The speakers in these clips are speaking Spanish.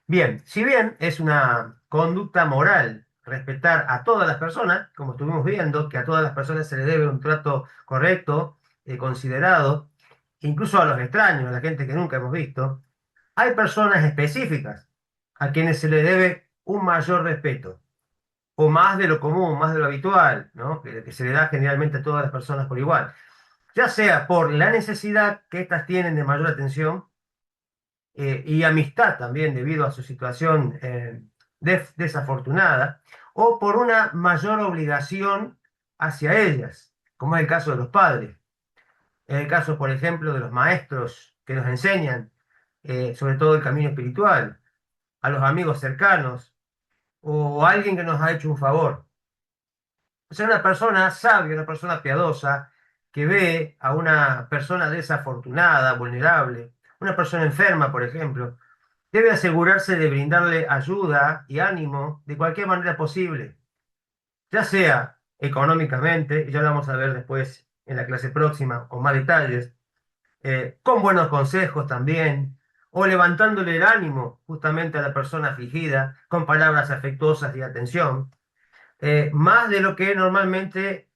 Bien, si bien es una conducta moral respetar a todas las personas, como estuvimos viendo, que a todas las personas se les debe un trato correcto, considerado, incluso a los extraños, a la gente que nunca hemos visto, hay personas específicas a quienes se les debe un mayor respeto, o más de lo común, más de lo habitual, ¿no? Que se le da generalmente a todas las personas por igual, ya sea por la necesidad que éstas tienen de mayor atención, y amistad también debido a su situación desafortunada, o por una mayor obligación hacia ellas, como es el caso de los padres. Es el caso, por ejemplo, de los maestros que nos enseñan, sobre todo el camino espiritual, a los amigos cercanos, o a alguien que nos ha hecho un favor. O sea, una persona sabia, una persona piadosa, que ve a una persona desafortunada, vulnerable, una persona enferma, por ejemplo, debe asegurarse de brindarle ayuda y ánimo de cualquier manera posible, ya sea económicamente, y ya lo vamos a ver después en la clase próxima con más detalles, con buenos consejos también, o levantándole el ánimo justamente a la persona afligida con palabras afectuosas y atención, más de lo que normalmente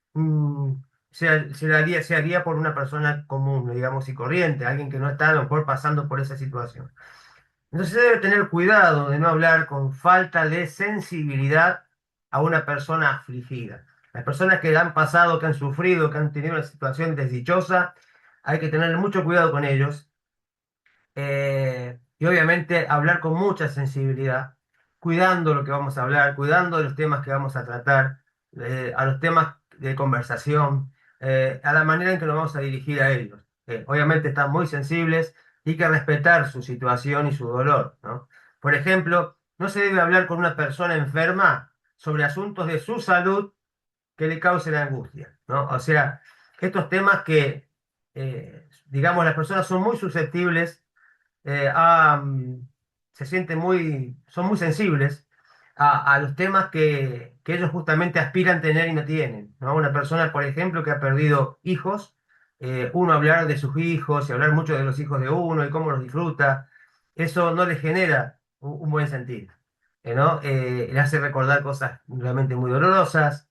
se haría por una persona común, digamos, y corriente, alguien que no está a lo mejor pasando por esa situación. Entonces se debe tener cuidado de no hablar con falta de sensibilidad a una persona afligida. Las personas que han pasado, que han sufrido, que han tenido una situación desdichosa, hay que tener mucho cuidado con ellos, y obviamente hablar con mucha sensibilidad, cuidando lo que vamos a hablar, cuidando de los temas que vamos a tratar, a los temas de conversación, a la manera en que nos vamos a dirigir a ellos. Obviamente están muy sensibles y hay que respetar su situación y su dolor, ¿no? Por ejemplo, no se debe hablar con una persona enferma sobre asuntos de su salud que le causen angustia, ¿no? O sea, estos temas que, digamos, las personas son muy susceptibles, se sienten son muy sensibles a los temas que ellos justamente aspiran tener y no tienen, ¿no? Una persona, por ejemplo, que ha perdido hijos, uno hablar de sus hijos y hablar mucho de los hijos de uno y cómo los disfruta, eso no le genera un buen sentido, ¿no? Le hace recordar cosas realmente muy dolorosas,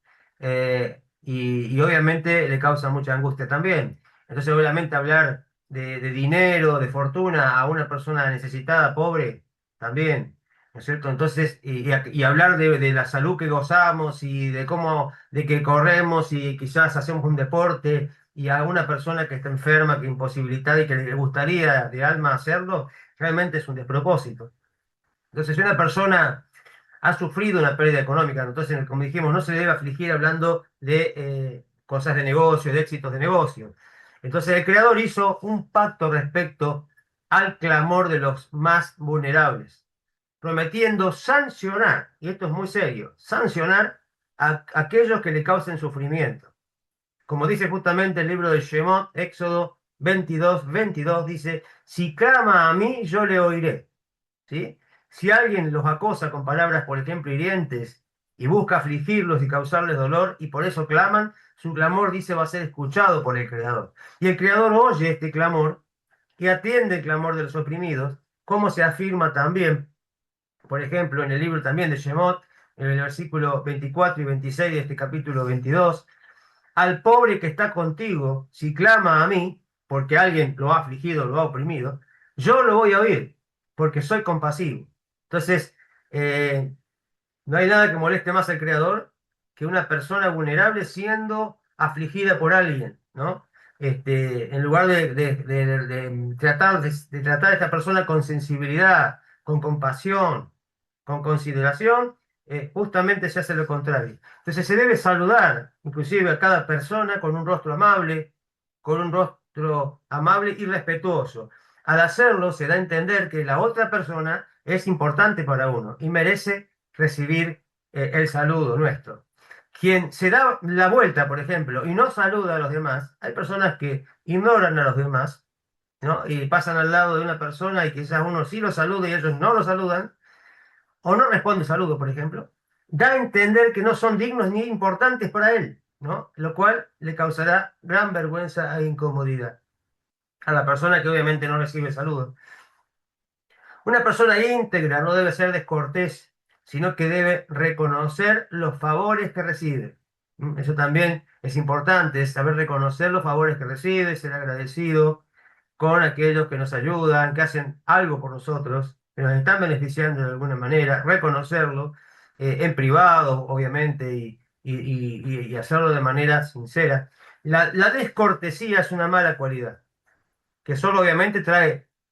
y obviamente le causa mucha angustia también. Entonces, obviamente, hablar de dinero, de fortuna a una persona necesitada, pobre, también, ¿no es cierto? Entonces, y hablar de la salud que gozamos y de cómo, de que corremos y quizás hacemos un deporte y a una persona que está enferma, que imposibilitada y que le gustaría de alma hacerlo, realmente es un despropósito. Entonces, si una persona ha sufrido una pérdida económica, entonces, como dijimos, no se debe afligir hablando de cosas de negocio, de éxitos de negocio. Entonces, el Creador hizo un pacto respecto al clamor de los más vulnerables, prometiendo sancionar, y esto es muy serio, sancionar a aquellos que le causen sufrimiento. Como dice justamente el libro de Shemot, Éxodo 22:22, dice, si clama a mí, yo le oiré. ¿Sí? Si alguien los acosa con palabras, por ejemplo, hirientes, y busca afligirlos y causarles dolor, y por eso claman, su clamor, dice, va a ser escuchado por el Creador. Y el Creador oye este clamor y atiende el clamor de los oprimidos, como se afirma también, por ejemplo, en el libro también de Shemot, en el versículo 24 y 26 de este capítulo 22, al pobre que está contigo, si clama a mí, porque alguien lo ha afligido, lo ha oprimido, yo lo voy a oír, porque soy compasivo. Entonces, eh, no hay nada que moleste más al Creador que una persona vulnerable siendo afligida por alguien, ¿no? En lugar de tratar, de tratar a esta persona con sensibilidad, con compasión, con consideración, justamente se hace lo contrario. Entonces se debe saludar inclusive a cada persona con un rostro amable y respetuoso. Al hacerlo se da a entender que la otra persona es importante para uno y merece recibir el saludo nuestro. Quien se da la vuelta, por ejemplo, y no saluda a los demás, hay personas que ignoran a los demás, ¿no? Y pasan al lado de una persona y quizás uno sí lo saluda y ellos no lo saludan, o no responde saludo, por ejemplo, da a entender que no son dignos ni importantes para él, ¿no? Lo cual le causará gran vergüenza e incomodidad a la persona que obviamente no recibe saludo. Una persona íntegra no debe ser descortés, sino que debe reconocer los favores que recibe. Eso también es importante, es saber reconocer los favores que recibe, ser agradecido con aquellos que nos ayudan, que hacen algo por nosotros, que nos están beneficiando de alguna manera, reconocerlo en privado, obviamente, y hacerlo de manera sincera. La descortesía es una mala cualidad que solo obviamente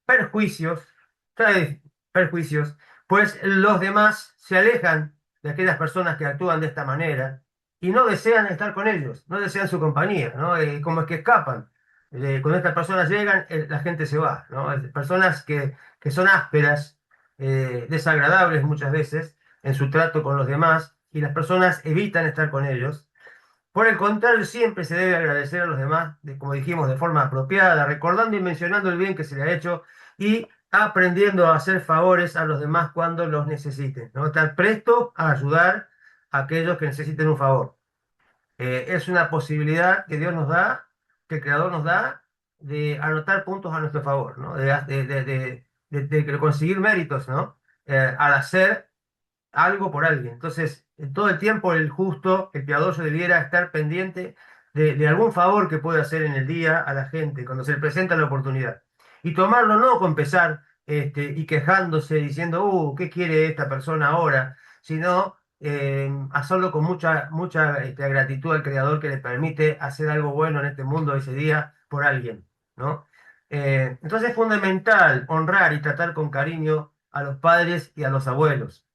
perjuicios, trae perjuicios, pues los demás se alejan de aquellas personas que actúan de esta manera y no desean estar con ellos, no desean su compañía, ¿no? Como es que escapan. Cuando estas personas llegan, la gente se va, ¿no? Personas que son ásperas, desagradables muchas veces en su trato con los demás y las personas evitan estar con ellos. Por el contrario, siempre se debe agradecer a los demás, como dijimos, de forma apropiada, recordando y mencionando el bien que se le ha hecho y aprendiendo a hacer favores a los demás cuando los necesiten, ¿no? Estar presto a ayudar a aquellos que necesiten un favor. Es una posibilidad que Dios nos da, que el Creador nos da, de anotar puntos a nuestro favor, ¿no? De conseguir méritos, ¿no? Al hacer algo por alguien. Entonces, todo el tiempo el justo, el piadoso debiera estar pendiente de algún favor que pueda hacer en el día a la gente cuando se le presenta la oportunidad. Y tomarlo no con pesar y quejándose, diciendo, ¿qué quiere esta persona ahora? Sino hacerlo con mucha gratitud al Creador que le permite hacer algo bueno en este mundo ese día por alguien, ¿no? Entonces es fundamental honrar y tratar con cariño a los padres y a los abuelos.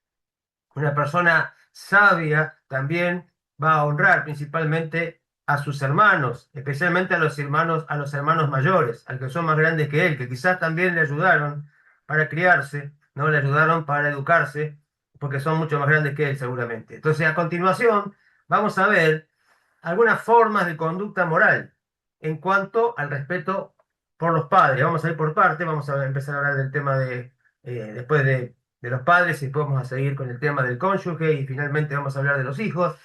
Una persona sabia también va a honrar principalmente a sus hermanos, especialmente a los hermanos mayores, al que son más grandes que él, que quizás también le ayudaron para criarse, no le ayudaron para educarse, porque son mucho más grandes que él seguramente. Entonces, a continuación, vamos a ver algunas formas de conducta moral en cuanto al respeto por los padres. Vamos a ir por parte, vamos a empezar a hablar del tema después de los padres y después vamos a seguir con el tema del cónyuge y finalmente vamos a hablar de los hijos.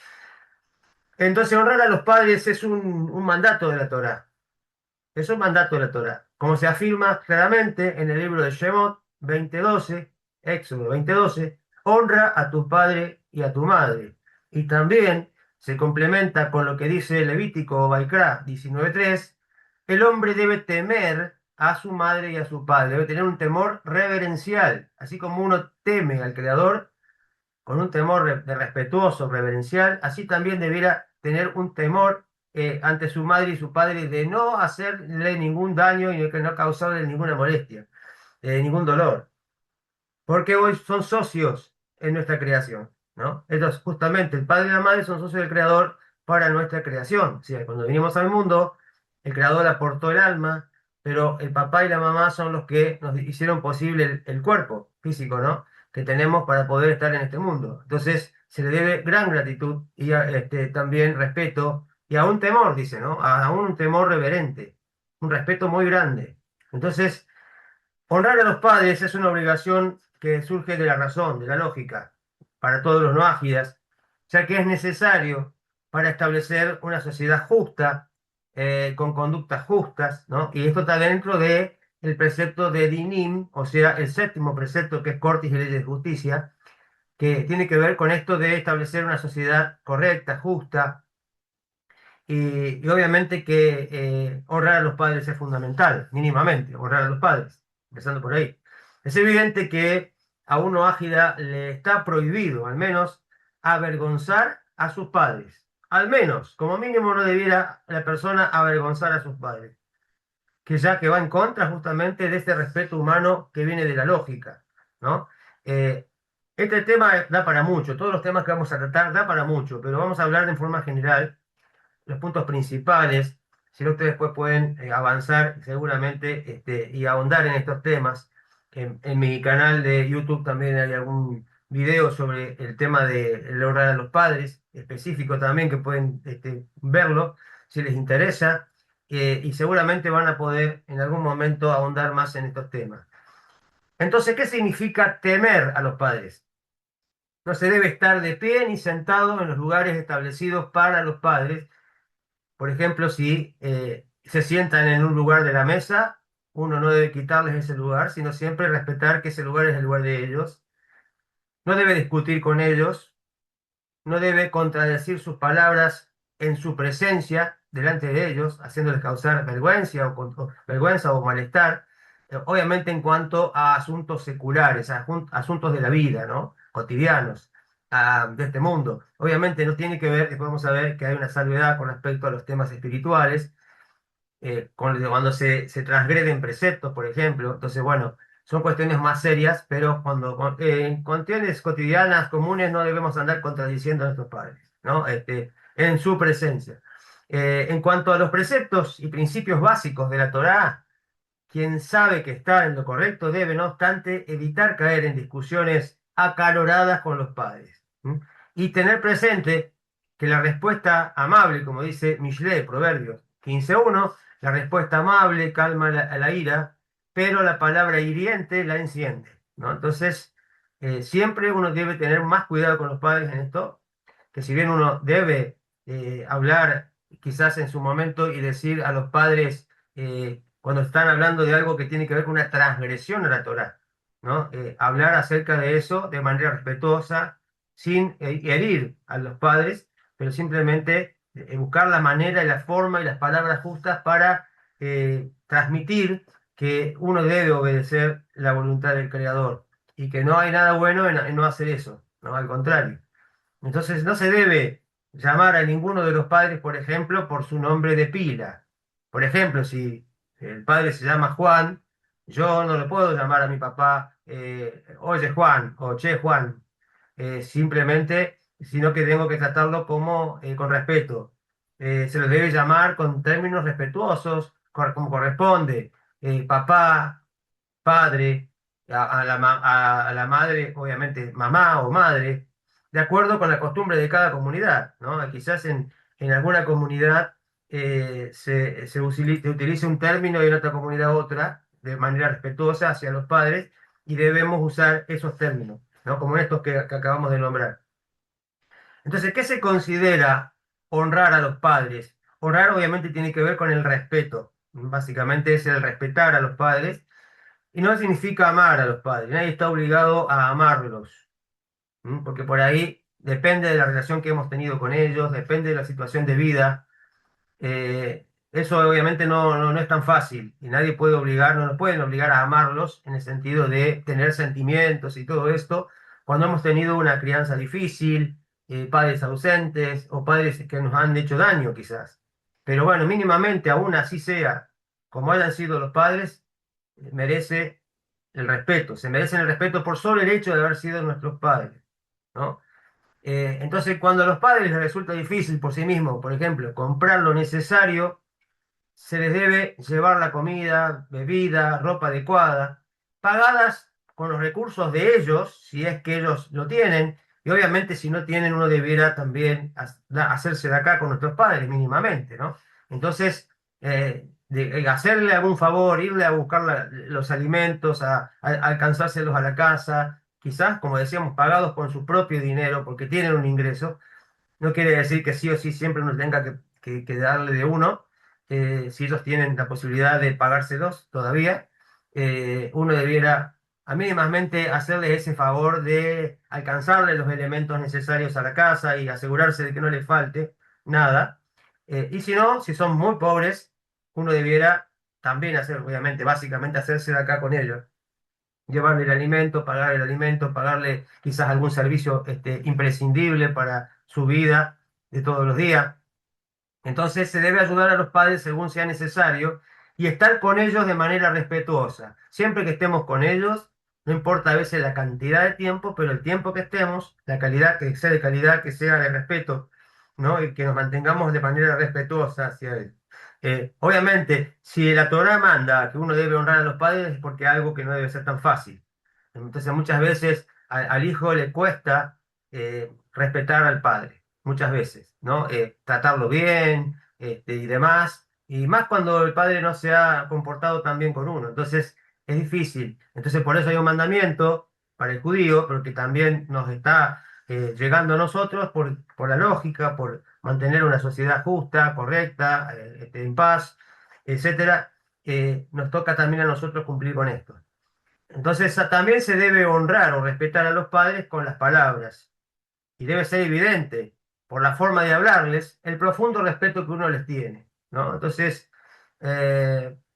Entonces, honrar a los padres es un mandato de la Torá. Es un mandato de la Torá. Como se afirma claramente en el libro de Shemot 20:12, Éxodo 20:12, honra a tu padre y a tu madre. Y también se complementa con lo que dice Levítico Baikra 19:3, el hombre debe temer a su madre y a su padre, debe tener un temor reverencial, así como uno teme al Creador con un temor respetuoso, reverencial, así también debiera tener un temor ante su madre y su padre de no hacerle ningún daño y de no causarle ninguna molestia, ningún dolor, porque hoy son socios en nuestra creación, ¿no? Entonces, justamente el padre y la madre son socios del Creador para nuestra creación. O sea, cuando vinimos al mundo, el Creador aportó el alma, pero el papá y la mamá son los que nos hicieron posible el cuerpo físico, ¿no? Que tenemos para poder estar en este mundo. Entonces, se le debe gran gratitud y también respeto y aún temor, dice, ¿no? Aún un temor reverente, un respeto muy grande. Entonces, honrar a los padres es una obligación que surge de la razón, de la lógica, para todos los no ágidas, ya que es necesario para establecer una sociedad justa, con conductas justas, ¿no? Y esto está dentro de el precepto de Dinim, o sea, el séptimo precepto que es Cortis y Leyes de Justicia, que tiene que ver con esto de establecer una sociedad correcta, justa, y obviamente que honrar a los padres es fundamental, mínimamente, honrar a los padres, empezando por ahí. Es evidente que a uno ágida le está prohibido, al menos, avergonzar a sus padres. Al menos, como mínimo, no debiera la persona avergonzar a sus padres, que ya que va en contra justamente de este respeto humano que viene de la lógica, ¿no? Eh, este tema da para mucho, todos los temas que vamos a tratar da para mucho, pero vamos a hablar de forma general los puntos principales, si no ustedes después pueden avanzar seguramente y ahondar en estos temas. En mi canal de YouTube también hay algún video sobre el tema de honrar a los padres, específico también, que pueden verlo si les interesa, y seguramente van a poder en algún momento ahondar más en estos temas. Entonces, ¿qué significa temer a los padres? No se debe estar de pie ni sentado en los lugares establecidos para los padres. Por ejemplo, si se sientan en un lugar de la mesa uno no debe quitarles ese lugar, sino siempre respetar que ese lugar es el lugar de ellos. No debe discutir con ellos, no debe contradecir sus palabras en su presencia, delante de ellos, haciéndoles causar vergüenza vergüenza o malestar. Obviamente en cuanto a asuntos seculares, asuntos de la vida, ¿no? Cotidianos, de este mundo. Obviamente no tiene que ver, podemos saber que hay una salvedad con respecto a los temas espirituales, cuando se transgreden preceptos, por ejemplo. Entonces, bueno, son cuestiones más serias, pero en cuestiones cotidianas, comunes, no debemos andar contradiciendo a nuestros padres, ¿no? En su presencia. En cuanto a los preceptos y principios básicos de la Torá, quien sabe que está en lo correcto debe, no obstante, evitar caer en discusiones acaloradas con los padres. ¿M? Y tener presente que la respuesta amable, como dice Mishlei, Proverbios 15:1, la respuesta amable calma la ira, pero la palabra hiriente la enciende, ¿no? Entonces, siempre uno debe tener más cuidado con los padres en esto, que si bien uno debe hablar quizás en su momento y decir a los padres, cuando están hablando de algo que tiene que ver con una transgresión a la Torá, ¿no? Hablar acerca de eso de manera respetuosa, sin herir a los padres, pero simplemente buscar la manera y la forma y las palabras justas para transmitir que uno debe obedecer la voluntad del Creador y que no hay nada bueno en no hacer eso, ¿no? Al contrario. Entonces no se debe llamar a ninguno de los padres, por ejemplo, por su nombre de pila. Por ejemplo, si el padre se llama Juan, yo no le puedo llamar a mi papá, oye Juan o che Juan, simplemente, sino que tengo que tratarlo como, con respeto. Se lo debe llamar con términos respetuosos, como corresponde. Papá, padre, a la madre, obviamente mamá o madre, de acuerdo con la costumbre de cada comunidad, ¿no? Quizás en alguna comunidad se utilice un término y en otra comunidad otra, de manera respetuosa hacia los padres, y debemos usar esos términos, ¿no? Como estos que acabamos de nombrar. Entonces, ¿qué se considera honrar a los padres? Honrar obviamente tiene que ver con el respeto. Básicamente es el respetar a los padres y no significa amar a los padres, nadie está obligado a amarlos, ¿m? Porque por ahí depende de la relación que hemos tenido con ellos, depende de la situación de vida. Eso obviamente no es tan fácil y nadie puede obligar, no nos pueden obligar a amarlos en el sentido de tener sentimientos y todo esto cuando hemos tenido una crianza difícil, padres ausentes o padres que nos han hecho daño quizás. Pero bueno, mínimamente, aún así sea, como hayan sido los padres, merece el respeto, se merecen el respeto por solo el hecho de haber sido nuestros padres, ¿no? Entonces, cuando a los padres les resulta difícil por sí mismos, por ejemplo, comprar lo necesario, se les debe llevar la comida, bebida, ropa adecuada, pagadas con los recursos de ellos, si es que ellos lo tienen, y obviamente si no tienen, uno debiera también hacerse de acá con nuestros padres mínimamente, ¿no? Entonces, hacerle algún favor, irle a buscar los alimentos, a alcanzárselos a la casa, quizás, como decíamos, pagados con su propio dinero, porque tienen un ingreso, no quiere decir que sí o sí siempre uno tenga que darle de uno. Si ellos tienen la posibilidad de pagárselos todavía, uno debiera a mínimamente hacerles ese favor de alcanzarle los elementos necesarios a la casa y asegurarse de que no les falte nada. Y si no, si son muy pobres, uno debiera también hacer, obviamente, básicamente hacerse de acá con ellos, llevarle el alimento, pagarle quizás algún servicio imprescindible para su vida de todos los días. Entonces se debe ayudar a los padres según sea necesario y estar con ellos de manera respetuosa. Siempre que estemos con ellos, no importa a veces la cantidad de tiempo, pero el tiempo que estemos, la calidad, que sea de calidad, que sea de respeto, ¿no? Y que nos mantengamos de manera respetuosa hacia él. Obviamente, si la Torá manda que uno debe honrar a los padres es porque es algo que no debe ser tan fácil. Entonces muchas veces al hijo le cuesta respetar al padre, muchas veces, ¿no? Tratarlo bien, y demás, y más cuando el padre no se ha comportado tan bien con uno. Entonces es difícil. Entonces por eso hay un mandamiento para el judío, pero que también nos está llegando a nosotros por la lógica, por mantener una sociedad justa, correcta, en paz, etcétera. nos toca también a nosotros cumplir con esto. Entonces, también se debe honrar o respetar a los padres con las palabras, y debe ser evidente por la forma de hablarles el profundo respeto que uno les tiene, ¿no? Entonces,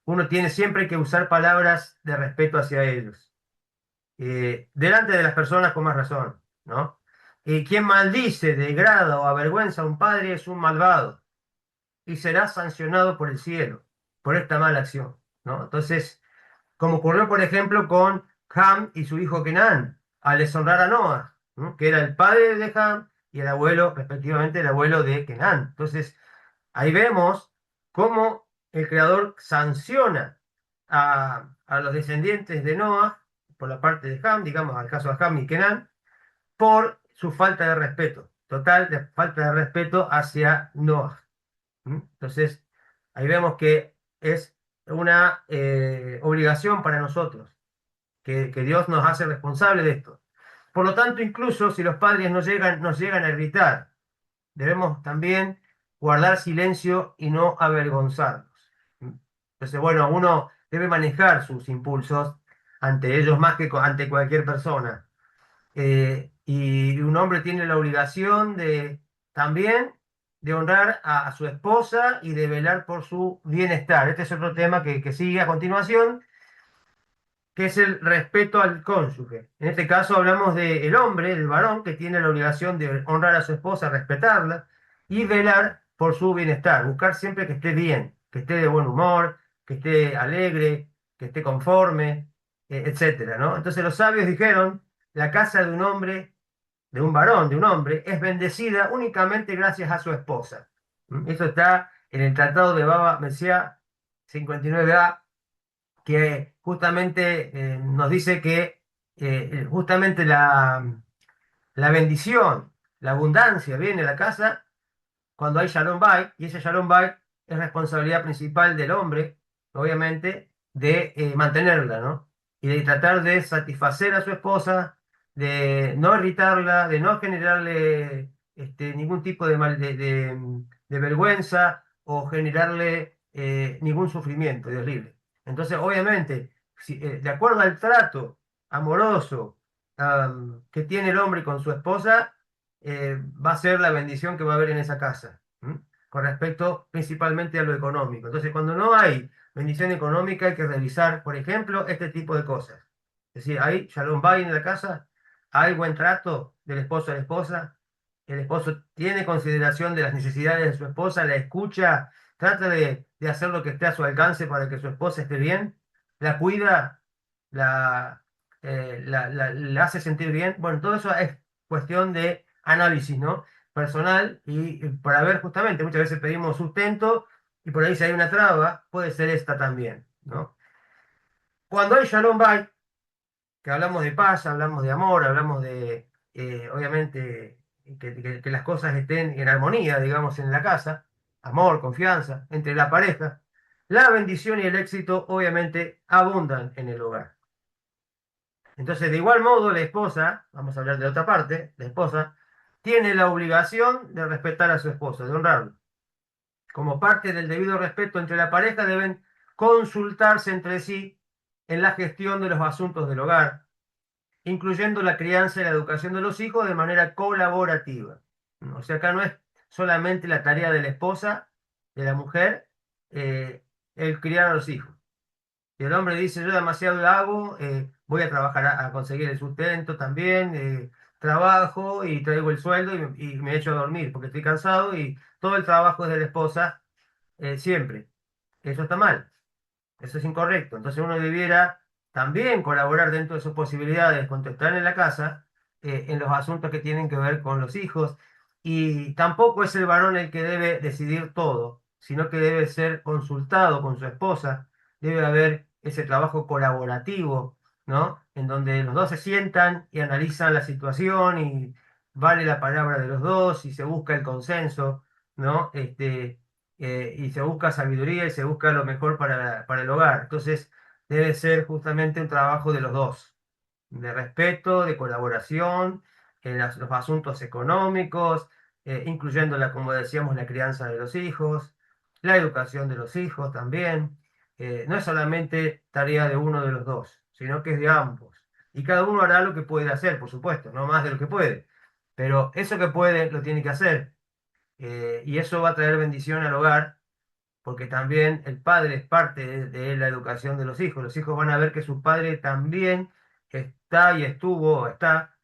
uno tiene siempre que usar palabras de respeto hacia ellos, delante de las personas con más razón, ¿no? Quien maldice, degrada o avergüenza a un padre es un malvado y será sancionado por el cielo por esta mala acción, ¿no? Entonces, como ocurrió, por ejemplo, con Ham y su hijo Kenan, al deshonrar a Noah, ¿no? Que era el padre de Ham y el abuelo, respectivamente, el abuelo de Kenan. Entonces, ahí vemos cómo el Creador sanciona a los descendientes de Noah por la parte de Ham, digamos, al caso de Ham y Kenan, por su falta de respeto, total de falta de respeto hacia Noah. ¿Mm? Entonces, ahí vemos que es una obligación para nosotros, que Dios nos hace responsable de esto. Por lo tanto, incluso si los padres nos llegan a gritar, debemos también guardar silencio y no avergonzarnos. Entonces, bueno, uno debe manejar sus impulsos ante ellos más que ante cualquier persona. Y un hombre tiene la obligación de también de honrar a su esposa y de velar por su bienestar. Este es otro tema que sigue a continuación, que es el respeto al cónyuge. En este caso hablamos del hombre, el varón, que tiene la obligación de honrar a su esposa, respetarla y velar por su bienestar, buscar siempre que esté bien, que esté de buen humor, que esté alegre, que esté conforme, etcétera, ¿no? Entonces los sabios dijeron, la casa de un hombre, de un varón, de un hombre, es bendecida únicamente gracias a su esposa. ¿Mm? Eso está en el Tratado de Baba Mesia 59a, que justamente nos dice que justamente la bendición, la abundancia viene a la casa cuando hay Shalom Bait, y ese Shalom Bait es responsabilidad principal del hombre, obviamente, de mantenerla, ¿no? Y de tratar de satisfacer a su esposa, de no irritarla, de no generarle ningún tipo de vergüenza o generarle ningún sufrimiento, de horrible. Entonces, obviamente, de acuerdo al trato amoroso que tiene el hombre con su esposa, va a ser la bendición que va a haber en esa casa, ¿m? Con respecto principalmente a lo económico. Entonces, cuando no hay bendición económica, hay que revisar, por ejemplo, este tipo de cosas. Es decir, hay Shalom Bay en la casa, hay buen trato del esposo a la esposa, el esposo tiene consideración de las necesidades de su esposa, la escucha, trata de hacer lo que esté a su alcance para que su esposa esté bien, la cuida, la, la hace sentir bien. Bueno, todo eso es cuestión de análisis, ¿no? Personal y para ver justamente, muchas veces pedimos sustento y por ahí si hay una traba, puede ser esta también, ¿no? Cuando hay Shalom Bait, que hablamos de paz, hablamos de amor, hablamos de, obviamente, que las cosas estén en armonía, digamos, en la casa, amor, confianza entre la pareja, la bendición y el éxito obviamente abundan en el hogar. Entonces, de igual modo, la esposa, vamos a hablar de otra parte, la esposa tiene la obligación de respetar a su esposo, de honrarlo. Como parte del debido respeto entre la pareja, deben consultarse entre sí en la gestión de los asuntos del hogar, incluyendo la crianza y la educación de los hijos de manera colaborativa. O sea, acá no es solamente la tarea de la esposa, de la mujer, el criar a los hijos. Si el hombre dice, yo demasiado hago, voy a trabajar a conseguir el sustento también, trabajo y traigo el sueldo y me echo a dormir porque estoy cansado y todo el trabajo es de la esposa, siempre. Eso está mal. Eso es incorrecto. Entonces uno debiera también colaborar dentro de sus posibilidades, contestar en la casa, en los asuntos que tienen que ver con los hijos. Y tampoco es el varón el que debe decidir todo, sino que debe ser consultado con su esposa. Debe haber ese trabajo colaborativo, ¿no? En donde los dos se sientan y analizan la situación y vale la palabra de los dos y se busca el consenso, ¿no? Y se busca sabiduría y se busca lo mejor para el hogar. Entonces, debe ser justamente un trabajo de los dos, de respeto, de colaboración en los asuntos económicos, incluyendo, como decíamos, la crianza de los hijos, la educación de los hijos también, no es solamente tarea de uno de los dos, sino que es de ambos. Y cada uno hará lo que puede hacer, por supuesto, no más de lo que puede. Pero eso que puede lo tiene que hacer. Y eso va a traer bendición al hogar, porque también el padre es parte de la educación de los hijos. Los hijos van a ver que su padre también está y estuvo, está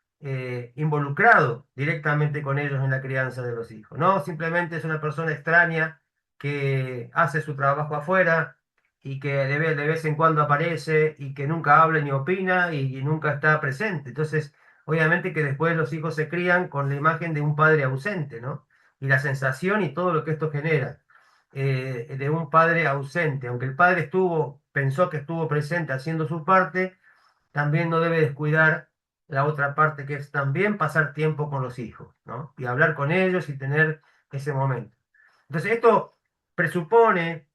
involucrado directamente con ellos en la crianza de los hijos. No simplemente es una persona extraña que hace su trabajo afuera y que de vez en cuando aparece y que nunca habla ni opina y nunca está presente. Entonces, obviamente que después los hijos se crían con la imagen de un padre ausente, ¿no? Y la sensación y todo lo que esto genera de un padre ausente. Aunque el padre pensó que estuvo presente haciendo su parte, también no debe descuidar la otra parte, que es también pasar tiempo con los hijos, ¿no? Y hablar con ellos y tener ese momento. Entonces, esto presupone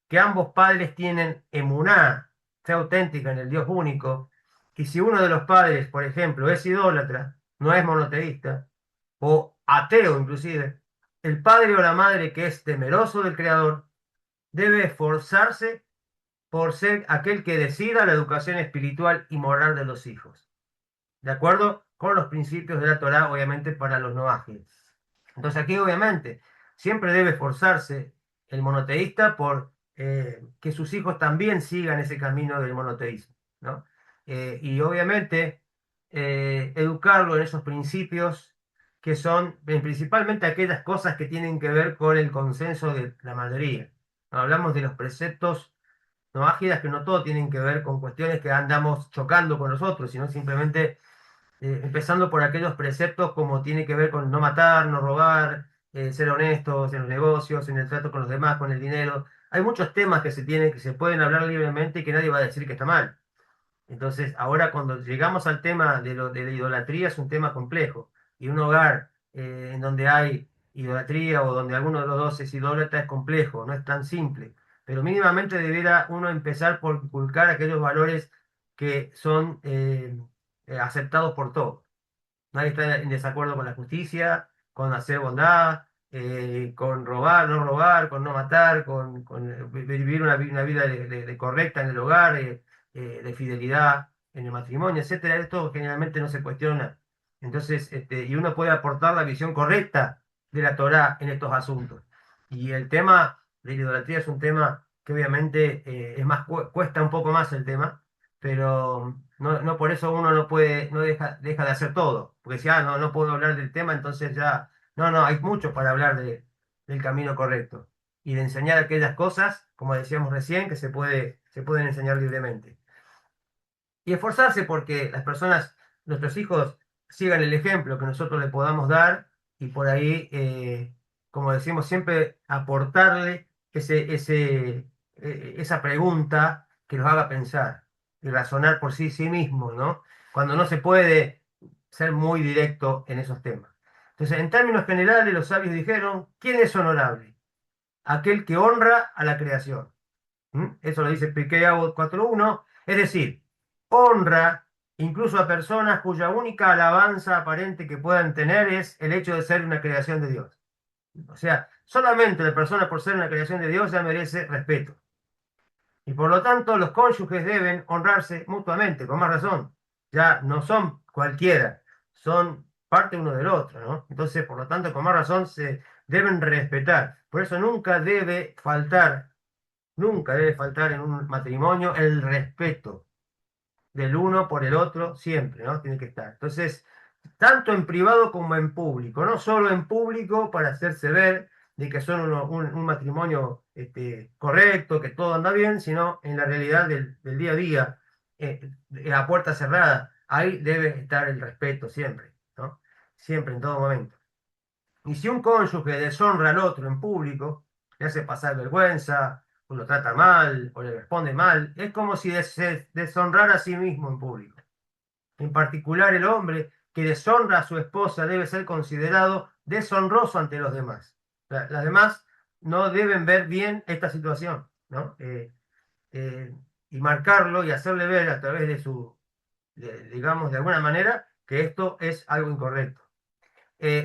que ambos padres tienen emuná, fe auténtica en el Dios único, y si uno de los padres, por ejemplo, es idólatra, no es monoteísta, o ateo inclusive, el padre o la madre que es temeroso del Creador debe esforzarse por ser aquel que decida la educación espiritual y moral de los hijos, de acuerdo con los principios de la Torá, obviamente para los no ágiles. Entonces aquí obviamente siempre debe esforzarse el monoteísta por que sus hijos también sigan ese camino del monoteísmo, ¿no? Y obviamente educarlo en esos principios que son principalmente aquellas cosas que tienen que ver con el consenso de la mayoría. Hablamos de los preceptos no ágiles, que no todo tienen que ver con cuestiones que andamos chocando con nosotros, sino simplemente empezando por aquellos preceptos como tiene que ver con no matar, no robar, ser honestos en los negocios, en el trato con los demás, con el dinero. Hay muchos temas que se pueden hablar libremente y que nadie va a decir que está mal. Entonces, ahora cuando llegamos al tema de la idolatría, es un tema complejo. Y un hogar en donde hay idolatría o donde alguno de los dos es idólatra es complejo, no es tan simple. Pero mínimamente debiera uno empezar por inculcar aquellos valores que son aceptados por todos. Nadie está en desacuerdo con la justicia, con hacer bondad, con robar, no robar, con no matar, con vivir una vida de correcta en el hogar, de fidelidad en el matrimonio, etcétera. Esto generalmente no se cuestiona. Entonces, y uno puede aportar la visión correcta de la Torá en estos asuntos. Y el tema de la idolatría es un tema que obviamente cuesta un poco más el tema, pero no por eso uno no puede, no deja de hacer todo, porque si no puedo hablar del tema, entonces ya, no, hay mucho para hablar del camino correcto y de enseñar aquellas cosas, como decíamos recién, que se pueden enseñar libremente. Y esforzarse porque las personas, nuestros hijos, sigan el ejemplo que nosotros le podamos dar y por ahí, como decimos siempre, aportarle esa pregunta que los haga pensar y razonar por sí mismo, ¿no? Cuando no se puede ser muy directo en esos temas. Entonces, en términos generales, los sabios dijeron, ¿quién es honorable? Aquel que honra a la creación. Eso lo dice Pirkei Avot 4.1. Es decir, honra incluso a personas cuya única alabanza aparente que puedan tener es el hecho de ser una creación de Dios. O sea, solamente la persona por ser una creación de Dios ya merece respeto. Y por lo tanto, los cónyuges deben honrarse mutuamente, con más razón. Ya no son cualquiera, son parte uno del otro, ¿no? Entonces, por lo tanto, con más razón se deben respetar. Por eso nunca debe faltar en un matrimonio el respeto del uno por el otro, siempre, ¿no? Tiene que estar. Entonces, tanto en privado como en público, no solo en público para hacerse ver de que son un matrimonio correcto, que todo anda bien, sino en la realidad del día a día, a puerta cerrada. Ahí debe estar el respeto siempre, ¿no? Siempre, en todo momento. Y si un cónyuge deshonra al otro en público, le hace pasar vergüenza, o lo trata mal, o le responde mal, es como si se deshonrara a sí mismo en público. En particular, el hombre que deshonra a su esposa debe ser considerado deshonroso ante los demás. Las demás no deben ver bien esta situación, ¿no? Y marcarlo y hacerle ver a través digamos, de alguna manera, que esto es algo incorrecto.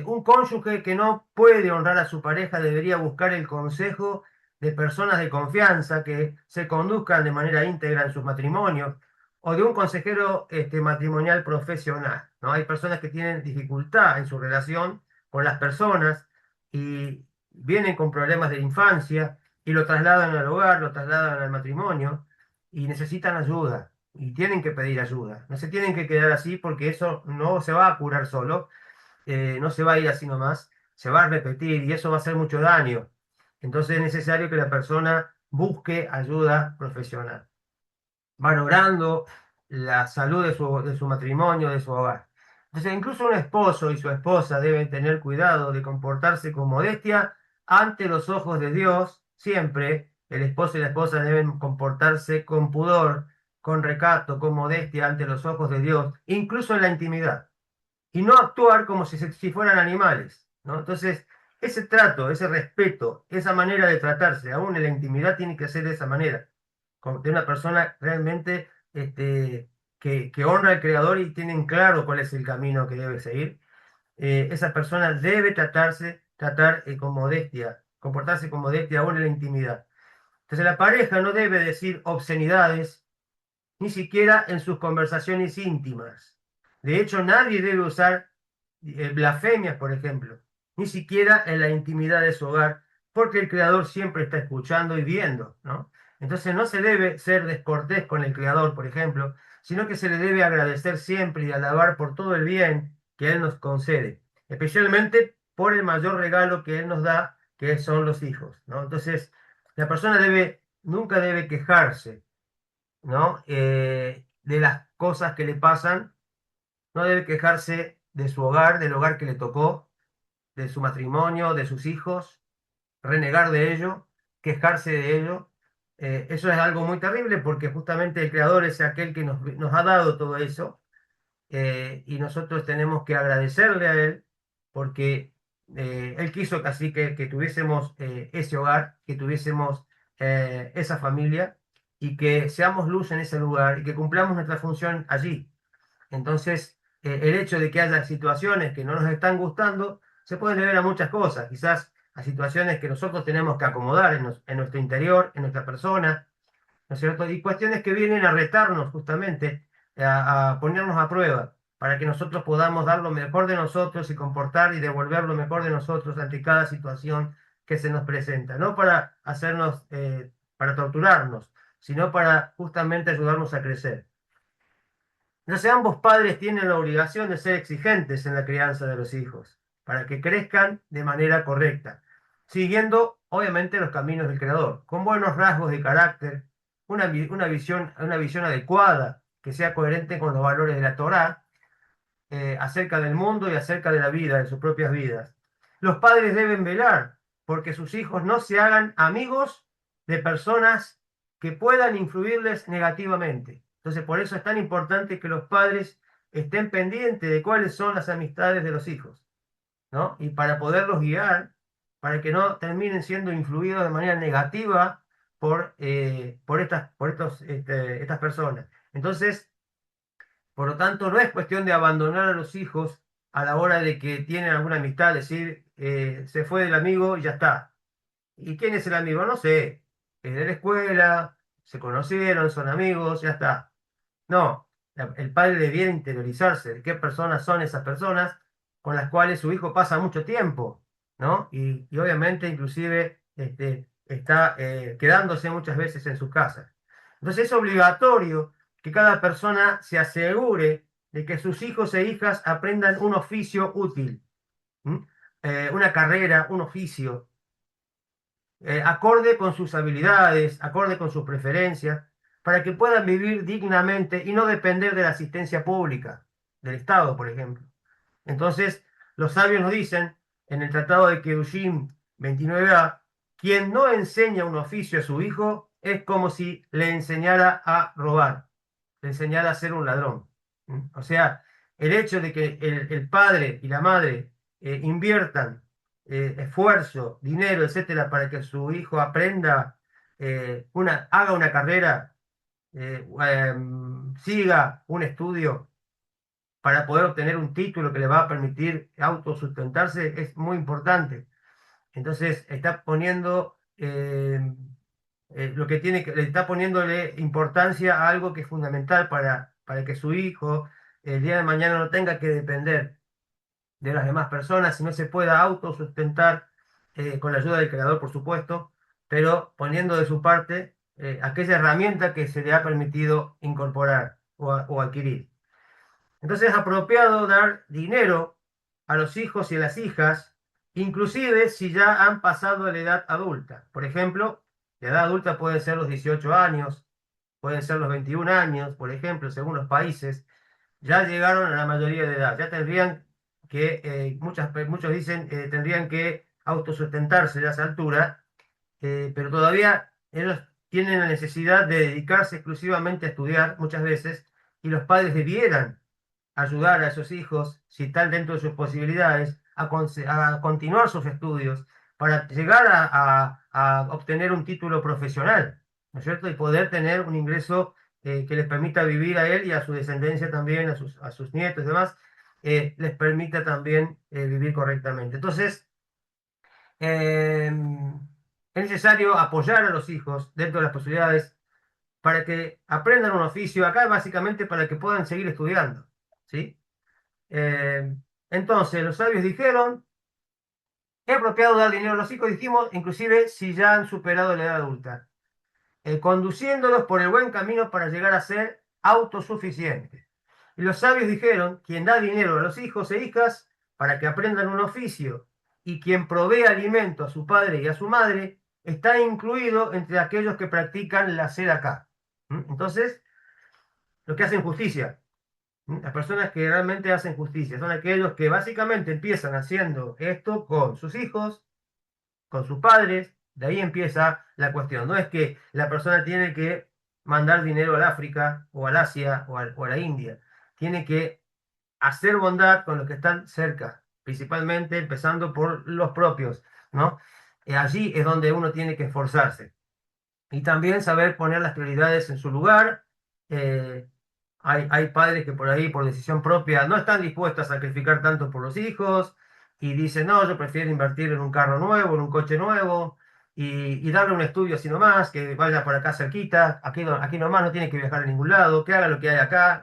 Un cónyuge que no puede honrar a su pareja debería buscar el consejo de personas de confianza que se conduzcan de manera íntegra en sus matrimonios, o de un consejero matrimonial profesional, ¿no? Hay personas que tienen dificultad en su relación con las personas y vienen con problemas de infancia y lo trasladan al hogar, lo trasladan al matrimonio y necesitan ayuda y tienen que pedir ayuda. No se tienen que quedar así porque eso no se va a curar solo, no se va a ir así nomás, se va a repetir y eso va a hacer mucho daño. Entonces es necesario que la persona busque ayuda profesional, valorando la salud de su matrimonio, de su hogar. Entonces, incluso un esposo y su esposa deben tener cuidado de comportarse con modestia ante los ojos de Dios. Siempre el esposo y la esposa deben comportarse con pudor, con recato, con modestia ante los ojos de Dios, incluso en la intimidad, y no actuar como si fueran animales, ¿no? Entonces, ese trato, ese respeto, esa manera de tratarse, aún en la intimidad, tiene que ser de esa manera, de una persona realmente que honra al Creador y tienen claro cuál es el camino que debe seguir. Esa persona debe tratar con modestia, comportarse con modestia aún en la intimidad. Entonces, la pareja no debe decir obscenidades ni siquiera en sus conversaciones íntimas. De hecho, nadie debe usar blasfemias, por ejemplo, ni siquiera en la intimidad de su hogar, porque el Creador siempre está escuchando y viendo, ¿no? Entonces no se debe ser descortés con el Creador, por ejemplo, sino que se le debe agradecer siempre y alabar por todo el bien que Él nos concede, especialmente por el mayor regalo que Él nos da, que son los hijos, ¿no? Entonces, la persona nunca debe quejarse, ¿no? De las cosas que le pasan, no debe quejarse de su hogar, del hogar que le tocó, de su matrimonio, de sus hijos, renegar de ello, quejarse de ello. Eso es algo muy terrible porque justamente el Creador es aquel que nos ha dado todo eso, y nosotros tenemos que agradecerle a Él porque Él quiso que así que tuviésemos ese hogar, que tuviésemos esa familia y que seamos luz en ese lugar y que cumplamos nuestra función allí. Entonces, el hecho de que haya situaciones que no nos están gustando se puede deber a muchas cosas, quizás a situaciones que nosotros tenemos que acomodar en nuestro interior, en nuestra persona, ¿no es cierto? Y cuestiones que vienen a retarnos justamente, a ponernos a prueba, para que nosotros podamos dar lo mejor de nosotros y comportar y devolver lo mejor de nosotros ante cada situación que se nos presenta, no para hacernos, para torturarnos, sino para justamente ayudarnos a crecer. Entonces ambos padres tienen la obligación de ser exigentes en la crianza de los hijos, para que crezcan de manera correcta, siguiendo obviamente los caminos del Creador, con buenos rasgos de carácter, una visión adecuada, que sea coherente con los valores de la Torá, acerca del mundo y acerca de la vida, de sus propias vidas. Los padres deben velar porque sus hijos no se hagan amigos de personas que puedan influirles negativamente. Entonces, por eso es tan importante que los padres estén pendientes de cuáles son las amistades de los hijos, ¿no? Y para poderlos guiar, para que no terminen siendo influidos de manera negativa por estas personas. Entonces, por lo tanto, no es cuestión de abandonar a los hijos a la hora de que tienen alguna amistad, decir, se fue del amigo y ya está. ¿Y quién es el amigo? No sé. Es de la escuela, se conocieron, son amigos, ya está. No, el padre debiera interiorizarse de qué personas son esas personas con las cuales su hijo pasa mucho tiempo, ¿no? Y obviamente inclusive está quedándose muchas veces en su casa. Entonces es obligatorio que cada persona se asegure de que sus hijos e hijas aprendan un oficio útil, ¿m? Una carrera, un oficio, acorde con sus habilidades, acorde con sus preferencias, para que puedan vivir dignamente y no depender de la asistencia pública, del Estado, por ejemplo. Entonces, los sabios nos dicen en el Tratado de Kedushim 29a, quien no enseña un oficio a su hijo es como si le enseñara a robar, le enseñara a ser un ladrón. ¿Mm? O sea, el hecho de que el padre y la madre inviertan esfuerzo, dinero, etcétera, para que su hijo aprenda, haga una carrera, siga un estudio para poder obtener un título que le va a permitir autosustentarse, es muy importante. Entonces, está poniendo eh, lo que le está poniéndole importancia a algo que es fundamental para que su hijo el día de mañana no tenga que depender de las demás personas, sino se pueda autosustentar con la ayuda del creador, por supuesto, pero poniendo de su parte aquella herramienta que se le ha permitido incorporar o adquirir. Entonces es apropiado dar dinero a los hijos y a las hijas, inclusive si ya han pasado la edad adulta. Por ejemplo, la edad adulta pueden ser los 18 años, pueden ser los 21 años, por ejemplo, según los países, ya llegaron a la mayoría de edad, ya tendrían que, muchos dicen, tendrían que autosustentarse a esa altura, pero todavía ellos tienen la necesidad de dedicarse exclusivamente a estudiar muchas veces, y los padres debieran ayudar a esos hijos, si están dentro de sus posibilidades, a continuar sus estudios para llegar a obtener un título profesional, ¿no es cierto? Y poder tener un ingreso que les permita vivir a él y a su descendencia también, a sus nietos y demás, les permita también vivir correctamente. Entonces, eh, es necesario apoyar a los hijos dentro de las posibilidades para que aprendan un oficio, acá básicamente para que puedan seguir estudiando, ¿sí? Eh, entonces, los sabios dijeron, es apropiado dar dinero a los hijos, dijimos, inclusive si ya han superado la edad adulta, conduciéndolos por el buen camino para llegar a ser autosuficientes. Y los sabios dijeron, quien da dinero a los hijos e hijas para que aprendan un oficio y quien provee alimento a su padre y a su madre, está incluido entre aquellos que practican la acá. Entonces, los que hacen justicia. Las personas que realmente hacen justicia son aquellos que básicamente empiezan haciendo esto con sus hijos, con sus padres, de ahí empieza la cuestión. No es que la persona tiene que mandar dinero al África o al Asia o a la India. Tiene que hacer bondad con los que están cerca, principalmente empezando por los propios, ¿no? Allí es donde uno tiene que esforzarse. Y también saber poner las prioridades en su lugar. eh, hay padres que por ahí, por decisión propia, no están dispuestos a sacrificar tanto por los hijos y dicen, no, yo prefiero invertir en un carro nuevo, en un coche nuevo y darle un estudio así nomás, que vaya por acá cerquita, aquí, aquí nomás no tiene que viajar a ningún lado, que haga lo que hay acá,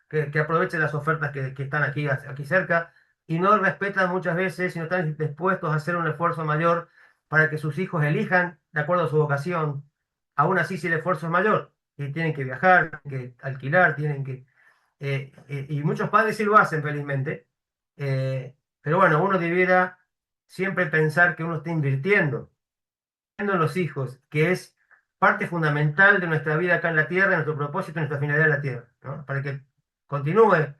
que aproveche las ofertas que están aquí, aquí cerca y no respetan muchas veces y no están dispuestos a hacer un esfuerzo mayor para que sus hijos elijan de acuerdo a su vocación. Aún así, si el esfuerzo es mayor, y tienen que viajar, tienen que alquilar, tienen que... y muchos padres sí lo hacen, felizmente. Pero bueno, uno debiera siempre pensar que uno está invirtiendo en los hijos, que es parte fundamental de nuestra vida acá en la tierra, nuestro propósito, nuestra finalidad en la tierra, ¿no? Para que continúe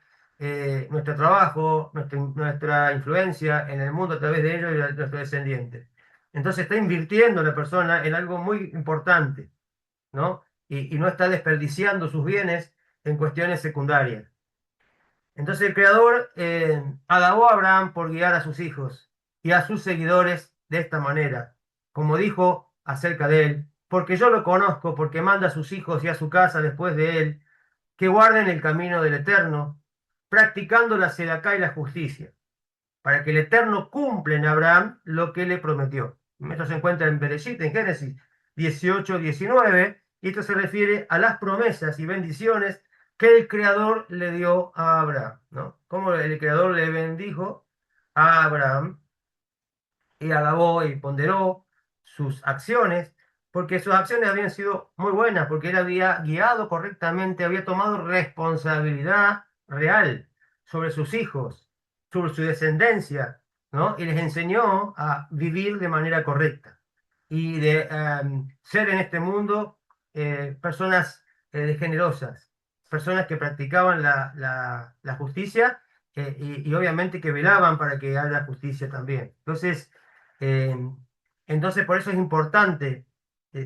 nuestro trabajo, nuestra influencia en el mundo a través de ellos y de nuestros descendientes. Entonces está invirtiendo la persona en algo muy importante, ¿no? Y no está desperdiciando sus bienes en cuestiones secundarias. Entonces el Creador alabó a Abraham por guiar a sus hijos y a sus seguidores de esta manera, como dijo acerca de él, porque yo lo conozco, porque manda a sus hijos y a su casa después de él, que guarden el camino del Eterno, practicando la sedacá y la justicia, para que el Eterno cumpla en Abraham lo que le prometió. Esto se encuentra en Bereshit, en Génesis 18-19, y esto se refiere a las promesas y bendiciones que el Creador le dio a Abraham, ¿no? Como el Creador le bendijo a Abraham y alabó y ponderó sus acciones, porque sus acciones habían sido muy buenas, porque él había guiado correctamente, había tomado responsabilidad real sobre sus hijos, sobre su descendencia, ¿no? Y les enseñó a vivir de manera correcta y de ser en este mundo personas generosas, personas que practicaban la justicia y obviamente que velaban para que haya justicia también. Eh, entonces, por eso es importante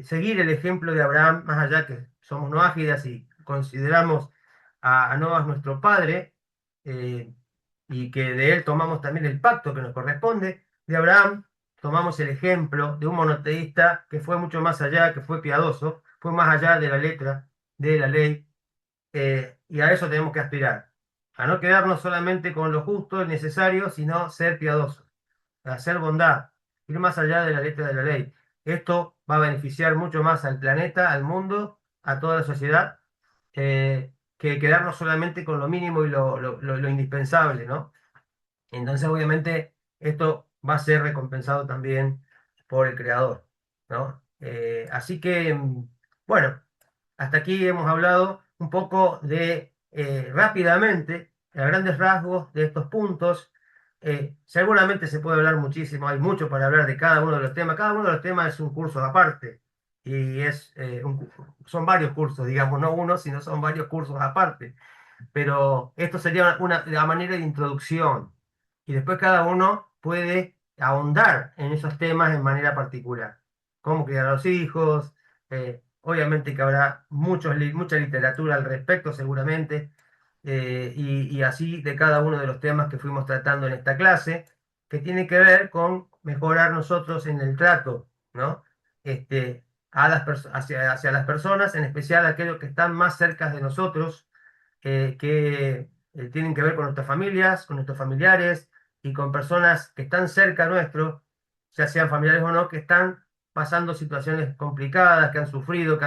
seguir el ejemplo de Abraham, más allá que somos noágidas y consideramos a Noah nuestro padre, eh, y que de él tomamos también el pacto que nos corresponde, de Abraham tomamos el ejemplo de un monoteísta que fue mucho más allá, que fue piadoso, fue más allá de la letra de la ley, y a eso tenemos que aspirar, a no quedarnos solamente con lo justo y necesario, sino ser piadosos, hacer bondad, ir más allá de la letra de la ley. Esto va a beneficiar mucho más al planeta, al mundo, a toda la sociedad, que quedarnos solamente con lo mínimo y lo indispensable, ¿no? Entonces, obviamente, esto va a ser recompensado también por el creador, ¿no? Así que, bueno, hasta aquí hemos hablado un poco de, rápidamente, a grandes rasgos, de estos puntos. Seguramente se puede hablar muchísimo, hay mucho para hablar de cada uno de los temas. Cada uno de los temas es un curso aparte y son varios cursos, digamos, no uno, sino son varios cursos aparte, pero esto sería la manera de introducción. Y después cada uno puede ahondar en esos temas en manera particular. Cómo criar a los hijos, obviamente que habrá mucha literatura al respecto seguramente, y así de cada uno de los temas que fuimos tratando en esta clase, que tiene que ver con mejorar nosotros en el trato, ¿no? Hacia las personas, en especial aquellos que están más cerca de nosotros, que tienen que ver con nuestras familias, con nuestros familiares y con personas que están cerca nuestro, ya sean familiares o no, que están pasando situaciones complicadas, que han sufrido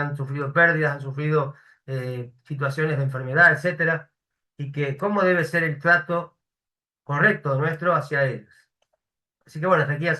pérdidas, han sufrido situaciones de enfermedad, etcétera, y que cómo debe ser el trato correcto nuestro hacia ellos. Así que bueno, hasta aquí.